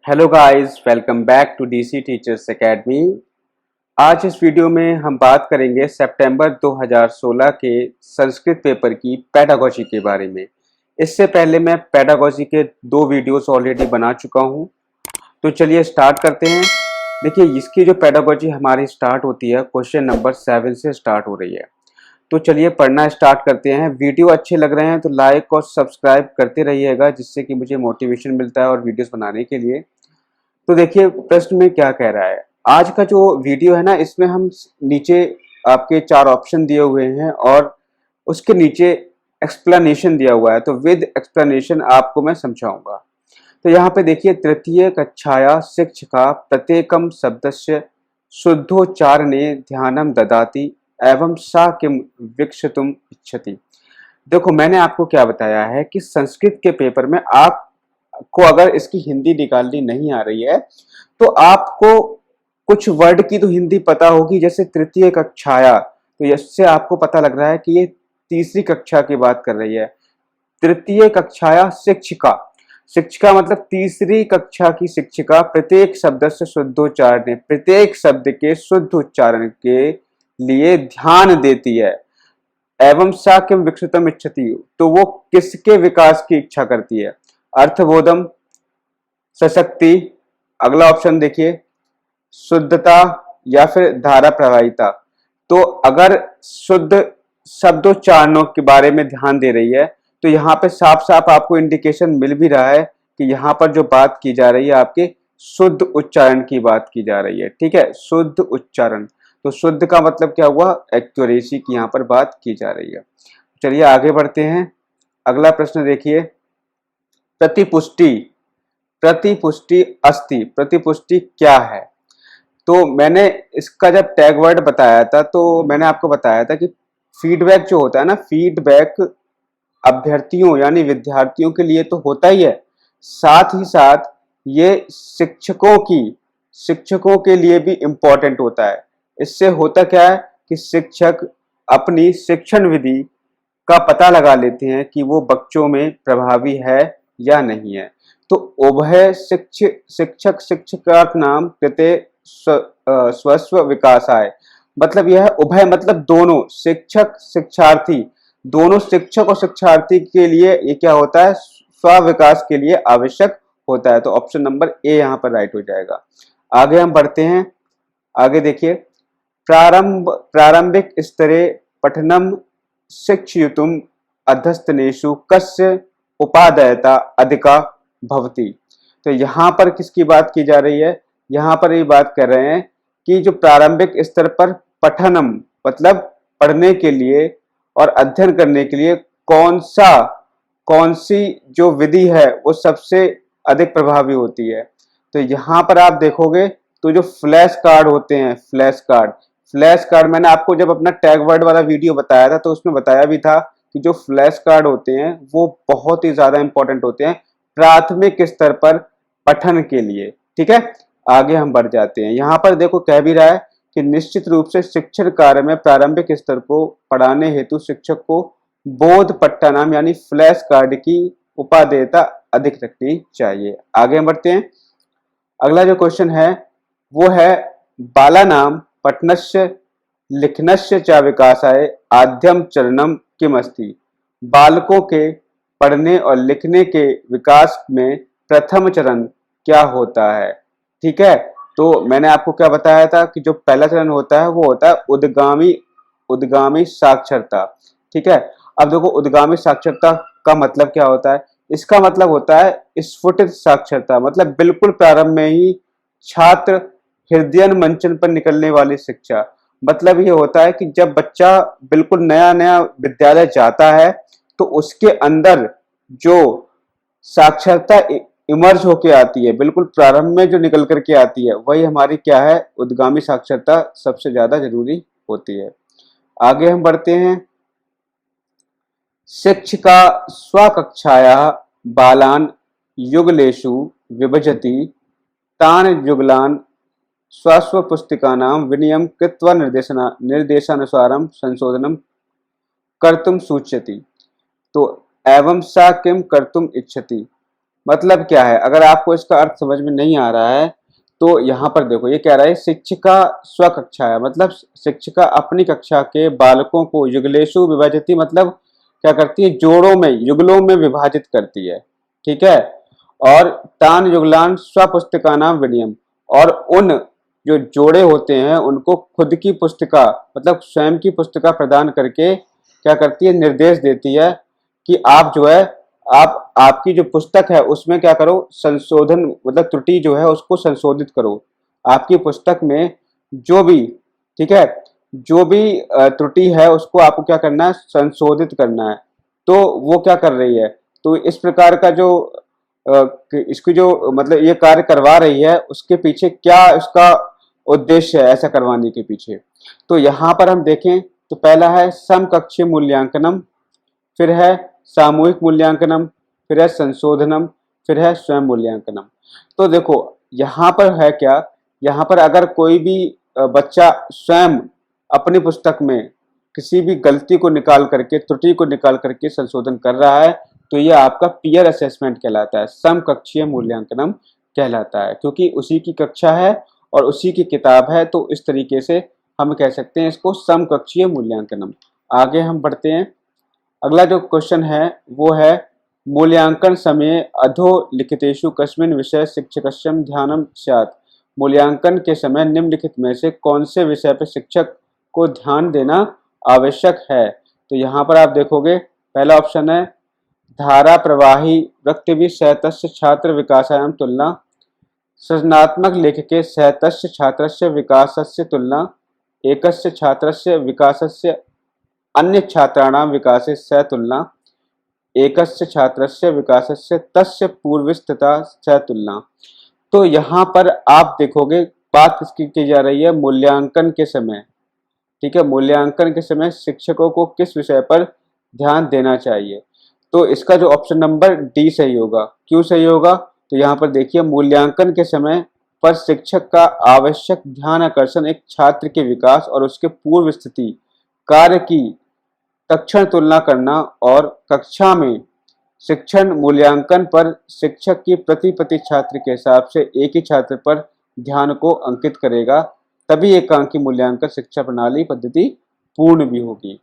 Hello guys, welcome back to DC teachers academy. आज इस video में हम बात करेंगे सितंबर 2016 के संस्कृत पेपर की पेडागोजी के बारे में। इससे पहले मैं पेडागोजी के 2 वीडियोस ऑलरेडी बना चुका हूं। तो चलिए स्टार्ट करते हैं। देखिए, इसकी जो पेडागोजी हमारी स्टार्ट होती है क्वेश्चन नंबर 7 से स्टार्ट हो रही है। तो चलिए पढ़ना स्टार्ट करते हैं। वीडियो अच्छे लग रहे हैं तो लाइक और सब्सक्राइब करते रहिएगा, जिससे कि मुझे मोटिवेशन मिलता है और वीडियोस बनाने के लिए। तो देखिए प्रश्न में क्या कह रहा है। आज का जो वीडियो है ना, इसमें हम नीचे आपके 4 ऑप्शन दिए हुए हैं और उसके नीचे एक्सप्लेनेशन दिया हुआ है। तो विद एक्सप्लेनेशन आपको मैं समझाऊंगा। तो यहाँ पे देखिए, तृतीय कक्षाया शिक्षका प्रत्येकम शब्दस्य शुद्धोच्चारणे ध्यानम ददाति एवं सा किम विकसितुम इच्छति। देखो, मैंने आपको क्या बताया है कि संस्कृत के पेपर में आपको अगर इसकी हिंदी निकालनी नहीं आ रही है तो आपको कुछ वर्ड की तो हिंदी पता होगी, जैसे तृतीय कक्षाया। तो इससे आपको पता लग रहा है कि ये तीसरी कक्षा की बात कर रही है। तृतीय कक्षाया शिक्षिका, शिक्षिका मतलब तीसरी कक्षा की शिक्षिका प्रत्येक शब्द से शुद्धोच्चारण, प्रत्येक शब्द के शुद्ध उच्चारण के लिए ध्यान देती है। एवं सा किम विकसितम इच्छति, तो वो किसके विकास की इच्छा करती है। अर्थबोधम, सशक्ति, अगला ऑप्शन देखिए शुद्धता या फिर धारा प्रवाहिता। तो अगर शुद्ध शब्दोच्चारणों के बारे में ध्यान दे रही है तो यहाँ पे साफ साफ आपको इंडिकेशन मिल भी रहा है कि यहाँ पर जो बात की जा रही है आपके शुद्ध उच्चारण की बात की जा रही है। ठीक है, शुद्ध उच्चारण। तो शुद्ध का मतलब क्या हुआ, एक्यूरेसी की यहाँ पर बात की जा रही है। चलिए आगे बढ़ते हैं। अगला प्रश्न देखिए, प्रतिपुष्टि, प्रतिपुष्टि अस्ति, प्रतिपुष्टि क्या है। तो मैंने इसका जब टैग वर्ड बताया था तो मैंने आपको बताया था कि फीडबैक जो होता है ना, फीडबैक अभ्यर्थियों यानी विद्यार्थियों के लिए तो होता ही है, साथ ही साथ ये शिक्षकों के लिए भी इम्पोर्टेंट होता है। इससे होता क्या है कि शिक्षक अपनी शिक्षण विधि का पता लगा लेते हैं कि वो बच्चों में प्रभावी है या नहीं है। तो उभय शिक्षक शिक्षकानाम कृते स्वस्व विकासाय, मतलब यह उभय मतलब दोनों, शिक्षक शिक्षार्थी, दोनों शिक्षक और शिक्षार्थी के लिए ये क्या होता है, स्व विकास के लिए आवश्यक होता है। तो ऑप्शन नंबर ए यहाँ पर राइट हो जाएगा। आगे हम बढ़ते हैं। आगे देखिए, प्रारंभिक स्तरे पठनम शिक्षयितुम अध्यस्तनेषु कस्य उपादेयता अधिका भवति। तो यहाँ पर किसकी बात की जा रही है, यहाँ पर ये बात कर रहे हैं कि जो प्रारंभिक स्तर पर पठनम मतलब पढ़ने के लिए और अध्ययन करने के लिए कौन सी जो विधि है वो सबसे अधिक प्रभावी होती है। तो यहाँ पर आप देखोगे तो जो फ्लैश कार्ड होते हैं, फ्लैश कार्ड मैंने आपको जब अपना टैग वर्ड वाला वीडियो बताया था तो उसमें बताया भी था कि जो फ्लैश कार्ड होते हैं वो बहुत ही ज्यादा इंपॉर्टेंट होते हैं प्राथमिक स्तर पर पठन के लिए। ठीक है, आगे हम बढ़ जाते हैं। यहाँ पर देखो कह भी रहा है कि निश्चित रूप से शिक्षण कार्य में प्रारंभिक स्तर को पढ़ाने हेतु शिक्षक को बोध पट्टा नाम यानी फ्लैश कार्ड की उपादेयता अधिक रखनी चाहिए। आगे हम बढ़ते हैं। अगला जो क्वेश्चन है वो है बाला नाम पठनस्य लिखनस्य च विकासाय आद्यम चरणम किम अस्ति। बालकों के पढ़ने और लिखने के विकास में प्रथम चरण क्या होता है। ठीक है, तो मैंने आपको क्या बताया था कि जो पहला चरण होता है वो होता है उद्गामी साक्षरता। ठीक है, अब देखो उद्गामी साक्षरता का मतलब क्या होता है। इसका मतलब होता है स्फुटित साक्षरता, मतलब बिल्कुल प्रारंभ में ही छात्र हृदयन मंचन पर निकलने वाली शिक्षा। मतलब ये होता है कि जब बच्चा बिल्कुल नया नया विद्यालय जाता है तो उसके अंदर जो साक्षरता इमर्ज होके आती है, बिल्कुल प्रारंभ में जो निकल करके आती है, वही हमारी क्या है, उद्गामी साक्षरता सबसे ज्यादा जरूरी होती है। आगे हम बढ़ते हैं। शिक्षिका स्वकक्षाया बालान युगलेषु विभजति तान युगलान स्वस्व पुस्तिकानां विनियम कृत्वा निर्देशानुसारं संशोधनं कर्तुम सूच्यति। तो एवं सा किम कर्तुम इच्छति, मतलब क्या है, अगर आपको इसका अर्थ समझ में नहीं आ रहा है तो यहाँ पर देखो, ये कह रहा है शिक्षिका स्वकक्षा है, मतलब शिक्षिका अपनी कक्षा के बालकों को युगलेशु विभाजती, मतलब क्या करती है, जोड़ों में, युगलों में विभाजित करती है। ठीक है। और तान युगलान स्वपुस्तिका नाम विनियम, और उन जो जोड़े होते हैं उनको खुद की पुस्तिका, मतलब स्वयं की पुस्तिका प्रदान करके क्या करती है, निर्देश देती है कि आप जो है, आप आपकी जो पुस्तक है उसमें क्या करो, संशोधन, मतलब त्रुटि जो है उसको संशोधित करो। आपकी पुस्तक में जो भी, ठीक है, जो भी त्रुटि है उसको आपको क्या करना है, संशोधित करना है। तो वो क्या कर रही है, तो इस प्रकार का जो इसकी जो मतलब ये कार्य करवा रही है, उसके पीछे क्या इसका उद्देश्य है ऐसा करवाने के पीछे। तो यहाँ पर हम देखें तो पहला है समकक्षीय मूल्यांकनम, फिर है सामूहिक मूल्यांकनम, फिर है संशोधनम, फिर है स्वयं मूल्यांकनम। तो देखो यहाँ पर है क्या, यहाँ पर अगर कोई भी बच्चा स्वयं अपनी पुस्तक में किसी भी गलती को निकाल करके, त्रुटि को निकाल करके संशोधन कर रहा है, तो यह आपका पीयर असेसमेंट कहलाता है, समकक्षीय मूल्यांकनम कहलाता है, क्योंकि उसी की कक्षा है और उसी की किताब है। तो इस तरीके से हम कह सकते हैं इसको समकक्षीय मूल्यांकनम। आगे हम बढ़ते हैं। अगला जो क्वेश्चन है वो है मूल्यांकन समय अधोलिखितेषु कस्मिन् विषय शिक्षकस्य ध्यानं स्यात्। मूल्यांकन के समय निम्नलिखित में से कौन से विषय पर शिक्षक को ध्यान देना आवश्यक है। तो यहाँ पर आप देखोगे पहला ऑप्शन है धारा प्रवाही वक्तव्य सहतस्य छात्र विकासायां तुलना, सृजनात्मक लेखके सहतस्य छात्रस्य विकासस्य तुलना, एकस्य छात्रस्य विकासस्य अन्य छात्राणां विकासे सह तुलना, एकस्य छात्रस्य विकासस्य तस्य पूर्वस्थिता सह तुलना। तो यहाँ पर आप देखोगे बात किसकी की जा रही है, मूल्यांकन के समय। ठीक है, मूल्यांकन के समय शिक्षकों को किस विषय पर ध्यान देना चाहिए। तो इसका जो ऑप्शन नंबर डी सही होगा। क्यों सही होगा, तो यहाँ पर देखिए मूल्यांकन के समय पर शिक्षक का आवश्यक ध्यान आकर्षण एक छात्र के विकास और उसके पूर्व स्थिति कार्य की तक्षण तुलना करना, और कक्षा में शिक्षण मूल्यांकन पर शिक्षक की प्रति छात्र के हिसाब से एक ही छात्र पर ध्यान को अंकित करेगा, तभी एकांकी मूल्यांकन शिक्षा प्रणाली पद्धति पूर्ण भी होगी।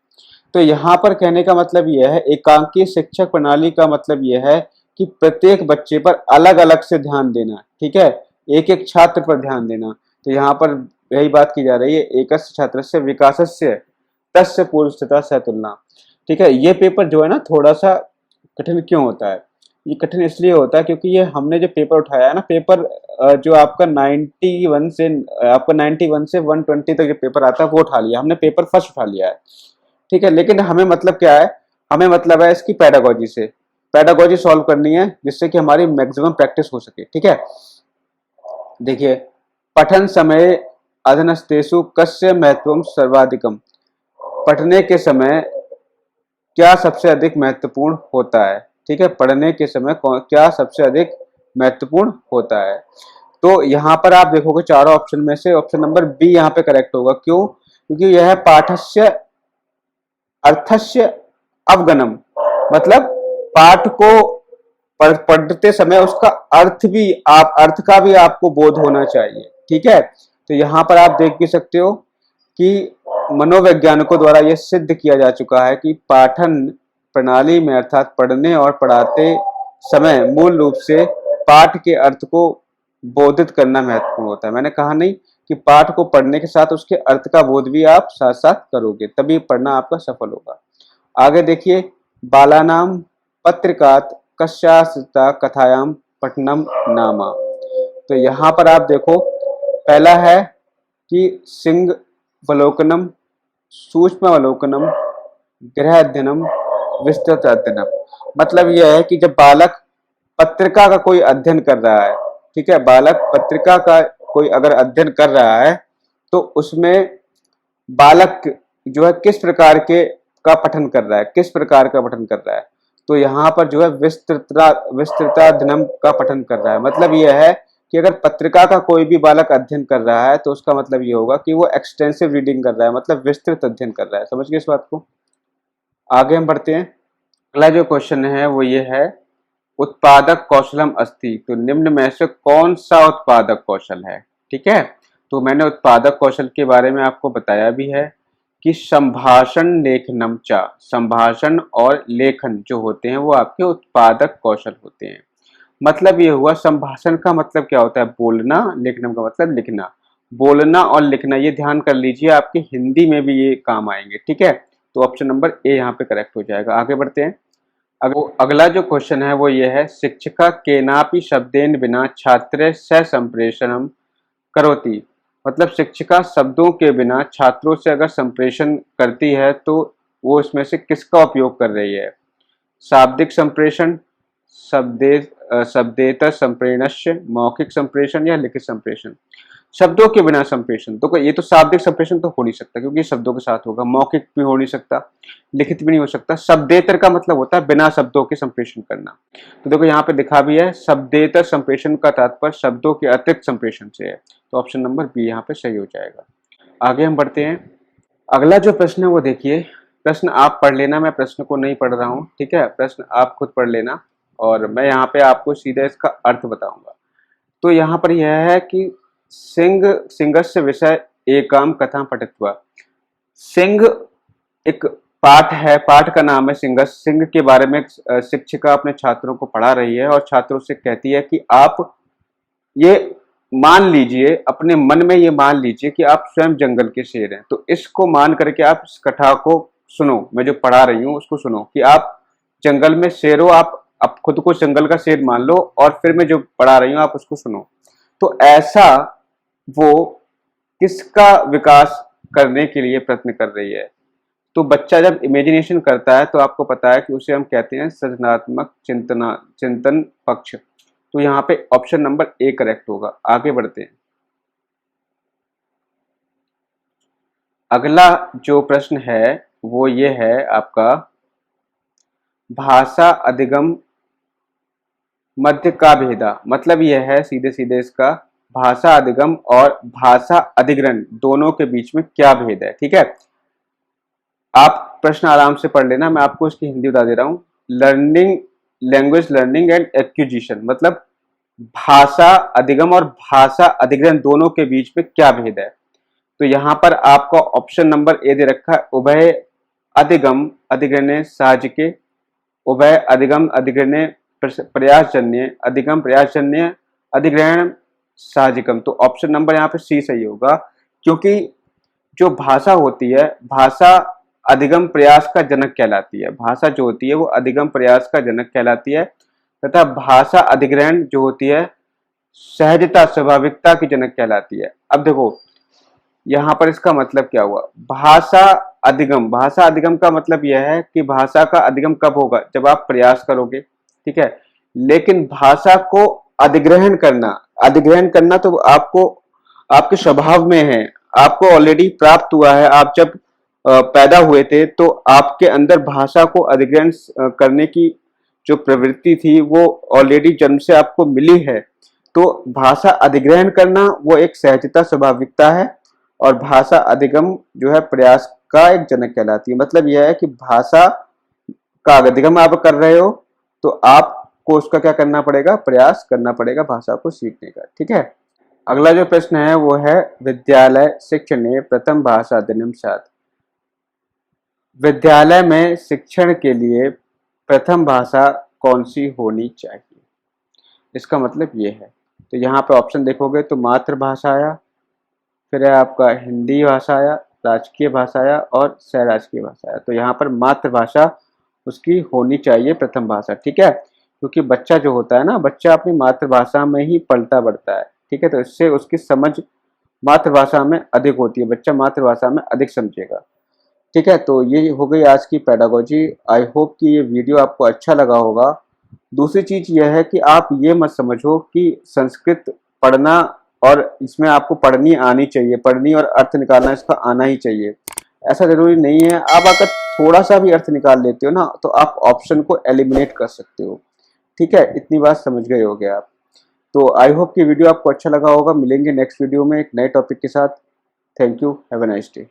तो यहाँ पर कहने का मतलब यह है, एकांकी शिक्षक प्रणाली का मतलब यह है कि प्रत्येक बच्चे पर अलग अलग से ध्यान देना। ठीक है, एक एक छात्र पर ध्यान देना। तो यहाँ पर यही बात की जा रही है, एकस्य छात्रस्य विकासस्य तस्य पूर्वस्थिता सह तुलना। ठीक है, ये पेपर जो है ना थोड़ा सा कठिन क्यों होता है, ये कठिन इसलिए होता है क्योंकि ये हमने जो पेपर उठाया है ना, पेपर जो आपका 91 से आपका 91 से 120 तक जो पेपर आता है वो उठा लिया हमने, पेपर फर्स्ट उठा लिया है। ठीक है, लेकिन हमें मतलब क्या है, हमें मतलब है इसकी पेडागोजी से, पेडागोजी सॉल्व करनी है जिससे कि हमारी मैक्सिमम प्रैक्टिस हो सके। ठीक है, देखिए पठन समय अधनस्तेषु कस्य महत्वम सर्वाधिकम, पढ़ने के समय क्या सबसे अधिक महत्वपूर्ण होता है। ठीक है, पढ़ने के समय क्या सबसे अधिक महत्वपूर्ण होता है। तो यहाँ पर आप देखोगे चारों ऑप्शन में से ऑप्शन नंबर बी यहाँ पे करेक्ट होगा। क्यों, क्योंकि यह है पाठस्य अर्थस्य अवगमनम, मतलब पाठ को पढ़ते समय उसका अर्थ भी, आप अर्थ का भी आपको बोध होना चाहिए। ठीक है, तो यहाँ पर आप देख भी सकते हो कि मनोवैज्ञानिकों द्वारा यह सिद्ध किया जा चुका है कि पाठन प्रणाली में अर्थात पढ़ने और पढ़ाते समय मूल रूप से पाठ के अर्थ को बोधित करना महत्वपूर्ण होता है। मैंने कहा नहीं कि पाठ को पढ़ने के साथ उसके अर्थ का बोध भी आप साथ साथ करोगे, तभी पढ़ना आपका सफल होगा। आगे देखिए बालानाम पत्रिकात कस्यास्ता कथायाम पठनम नामा। तो यहाँ पर आप देखो पहला है कि सिंह अवलोकनम, सूक्ष्म अवलोकनम, गृह अध्ययनम, विस्तृत अध्ययनम। मतलब यह है कि जब बालक पत्रिका का कोई अध्ययन कर रहा है, ठीक है, बालक पत्रिका का कोई अगर अध्ययन कर रहा है तो उसमें बालक जो है किस प्रकार के का पठन कर रहा है, किस प्रकार का पठन कर रहा है। तो यहाँ पर जो है विस्तृताध्ययनम का पठन कर रहा है। मतलब यह है कि अगर पत्रिका का कोई भी बालक अध्ययन कर रहा है तो उसका मतलब ये होगा कि वो एक्सटेंसिव रीडिंग कर रहा है, मतलब विस्तृत अध्ययन कर रहा है। समझ गए इस बात को। आगे हम बढ़ते हैं। अगला जो क्वेश्चन है वो ये है उत्पादक कौशलम अस्ति, तो निम्न में से कौन सा उत्पादक कौशल है। ठीक है, तो मैंने उत्पादक कौशल के बारे में आपको बताया भी है कि संभाषण लेखनम चा, संभाषण और लेखन जो होते हैं वो आपके उत्पादक कौशल होते हैं। मतलब ये हुआ, संभाषण का मतलब क्या होता है, बोलना, लेखनम का मतलब लिखना। बोलना और लिखना, ये ध्यान कर लीजिए, आपके हिंदी में भी ये काम आएंगे। ठीक है, तो ऑप्शन नंबर ए यहाँ पे करेक्ट हो जाएगा। आगे बढ़ते हैं। अगला जो क्वेश्चन है वो ये है, शिक्षिका केनापि शब्देन बिना छात्र से संप्रेषणम करोति। मतलब शिक्षिका शब्दों के बिना छात्रों से अगर संप्रेषण करती है तो वो इसमें से किसका उपयोग कर रही है। शाब्दिक संप्रेषण, शब्देतर संप्रेषणस्य, मौखिक संप्रेषण या लिखित संप्रेषण। शब्दों के बिना संप्रेषण, तो ये तो शाब्दिक संप्रेषण तो हो नहीं सकता क्योंकि शब्दों के साथ होगा। मौखिक भी हो नहीं सकता, लिखित भी नहीं हो सकता। शब्देतर का मतलब होता है बिना शब्दों के संप्रेषण करना। तो देखो यहाँ पे लिखा भी है, शब्देतर संप्रेषण का तात्पर्य शब्दों के अतिरिक्त संप्रेषण से है। तो ऑप्शन नंबर बी यहाँ पे सही हो जाएगा। आगे हम बढ़ते हैं। अगला जो प्रश्न है वो देखिए, प्रश्न आप पढ़ लेना, मैं प्रश्न को नहीं पढ़ रहा हूँ। ठीक है, प्रश्न आप खुद पढ़ लेना और मैं यहाँ पे आपको सीधा इसका अर्थ बताऊंगा। तो यहाँ पर यह है कि सिंहस्य विषय एकाम कथा पठित्वा। सिंह एक पाठ है, पाठ का नाम है सिंह। सिंह के बारे में शिक्षिका अपने छात्रों को पढ़ा रही है और छात्रों से कहती है कि आप ये मान लीजिए, अपने मन में ये मान लीजिए कि आप स्वयं जंगल के शेर हैं। तो इसको मान करके आप इस कथा को सुनो, मैं जो पढ़ा रही हूँ उसको सुनो कि आप जंगल में शेर हो, आप खुद को जंगल का शेर मान लो और फिर मैं जो पढ़ा रही हूँ आप उसको सुनो। तो ऐसा वो किसका विकास करने के लिए प्रयत्न कर रही है। तो बच्चा जब इमेजिनेशन करता है तो आपको पता है कि उसे हम कहते हैं सृजनात्मक चिंतन पक्ष। तो यहाँ पे ऑप्शन नंबर ए करेक्ट होगा। आगे बढ़ते हैं। अगला जो प्रश्न है वो ये है आपका, भाषा अधिगम मध्य का भेदा। मतलब यह है सीधे सीधे इसका, भाषा अधिगम और भाषा अधिग्रहण दोनों के बीच में क्या भेद है। ठीक है, आप प्रश्न आराम से पढ़ लेना, मैं आपको इसकी हिंदी बता दे रहा हूँ। लैंग्वेज लर्निंग एंड एक्विजिशन, मतलब भाषा अधिगम और भाषा अधिग्रहण दोनों के बीच में क्या भेद है। तो यहाँ पर आपको ऑप्शन नंबर ए दे रखा है, उभय अधिगम अधिग्रहणे साहजिके, उभय अधिगम अधिग्रहणे प्रयासजन्य, अधिगम प्रयासजन्य, अधिग्रहण साहजिकम। तो ऑप्शन नंबर यहाँ पे सी सही होगा, क्योंकि जो भाषा होती है, भाषा अधिगम प्रयास का जनक कहलाती है। भाषा जो होती है वो अधिगम प्रयास का जनक कहलाती है, तथा भाषा अधिग्रहण जो होती है सहजता स्वाभाविकता की जनक कहलाती है। अब देखो यहाँ पर इसका मतलब क्या हुआ, भाषा अधिगम। भाषा अधिगम का मतलब यह है कि भाषा का अधिगम कब होगा, जब आप प्रयास करोगे। ठीक है, लेकिन भाषा को अधिग्रहण करना तो आपको आपके स्वभाव में है, आपको ऑलरेडी प्राप्त हुआ है। आप जब पैदा हुए थे तो आपके अंदर भाषा को अधिग्रहण करने की जो प्रवृत्ति थी वो ऑलरेडी जन्म से आपको मिली है। तो भाषा अधिग्रहण करना वो एक सहजता स्वाभाविकता है और भाषा अधिगम जो है प्रयास का एक जनक कहलाती है। मतलब यह है कि भाषा का अधिगम आप कर रहे हो तो आपको उसका क्या करना पड़ेगा, प्रयास करना पड़ेगा भाषा को सीखने का। ठीक है, अगला जो प्रश्न है वो है, विद्यालय शिक्षणे प्रथम भाषा दिनम साथ। विद्यालय में शिक्षण के लिए प्रथम भाषा कौन सी होनी चाहिए, इसका मतलब ये है। तो यहाँ पे ऑप्शन देखोगे तो मातृभाषा आया, फिर है आपका हिंदी भाषा आया, राजकीय भाषा आया और सह राजकीय भाषा आया। तो यहाँ पर मातृभाषा उसकी होनी चाहिए प्रथम भाषा। ठीक है, क्योंकि बच्चा जो होता है ना, बच्चा अपनी मातृभाषा में ही पलता बढ़ता है। ठीक है, तो इससे उसकी समझ मातृभाषा में अधिक होती है, बच्चा मातृभाषा में अधिक समझेगा। ठीक है, तो ये हो गई आज की पेडागोजी। आई होप कि ये वीडियो आपको अच्छा लगा होगा। दूसरी चीज यह है कि आप ये मत समझो कि संस्कृत पढ़ना और इसमें आपको पढ़नी आनी चाहिए, पढ़नी और अर्थ निकालना इसका आना ही चाहिए, ऐसा जरूरी नहीं है। आप अगर थोड़ा सा भी अर्थ निकाल लेते हो ना तो आप ऑप्शन को एलिमिनेट कर सकते हो। ठीक है, इतनी बात समझ गए होगे आप। तो आई होप कि वीडियो आपको अच्छा लगा होगा। मिलेंगे नेक्स्ट वीडियो में एक नए टॉपिक के साथ। Thank you, have a nice day.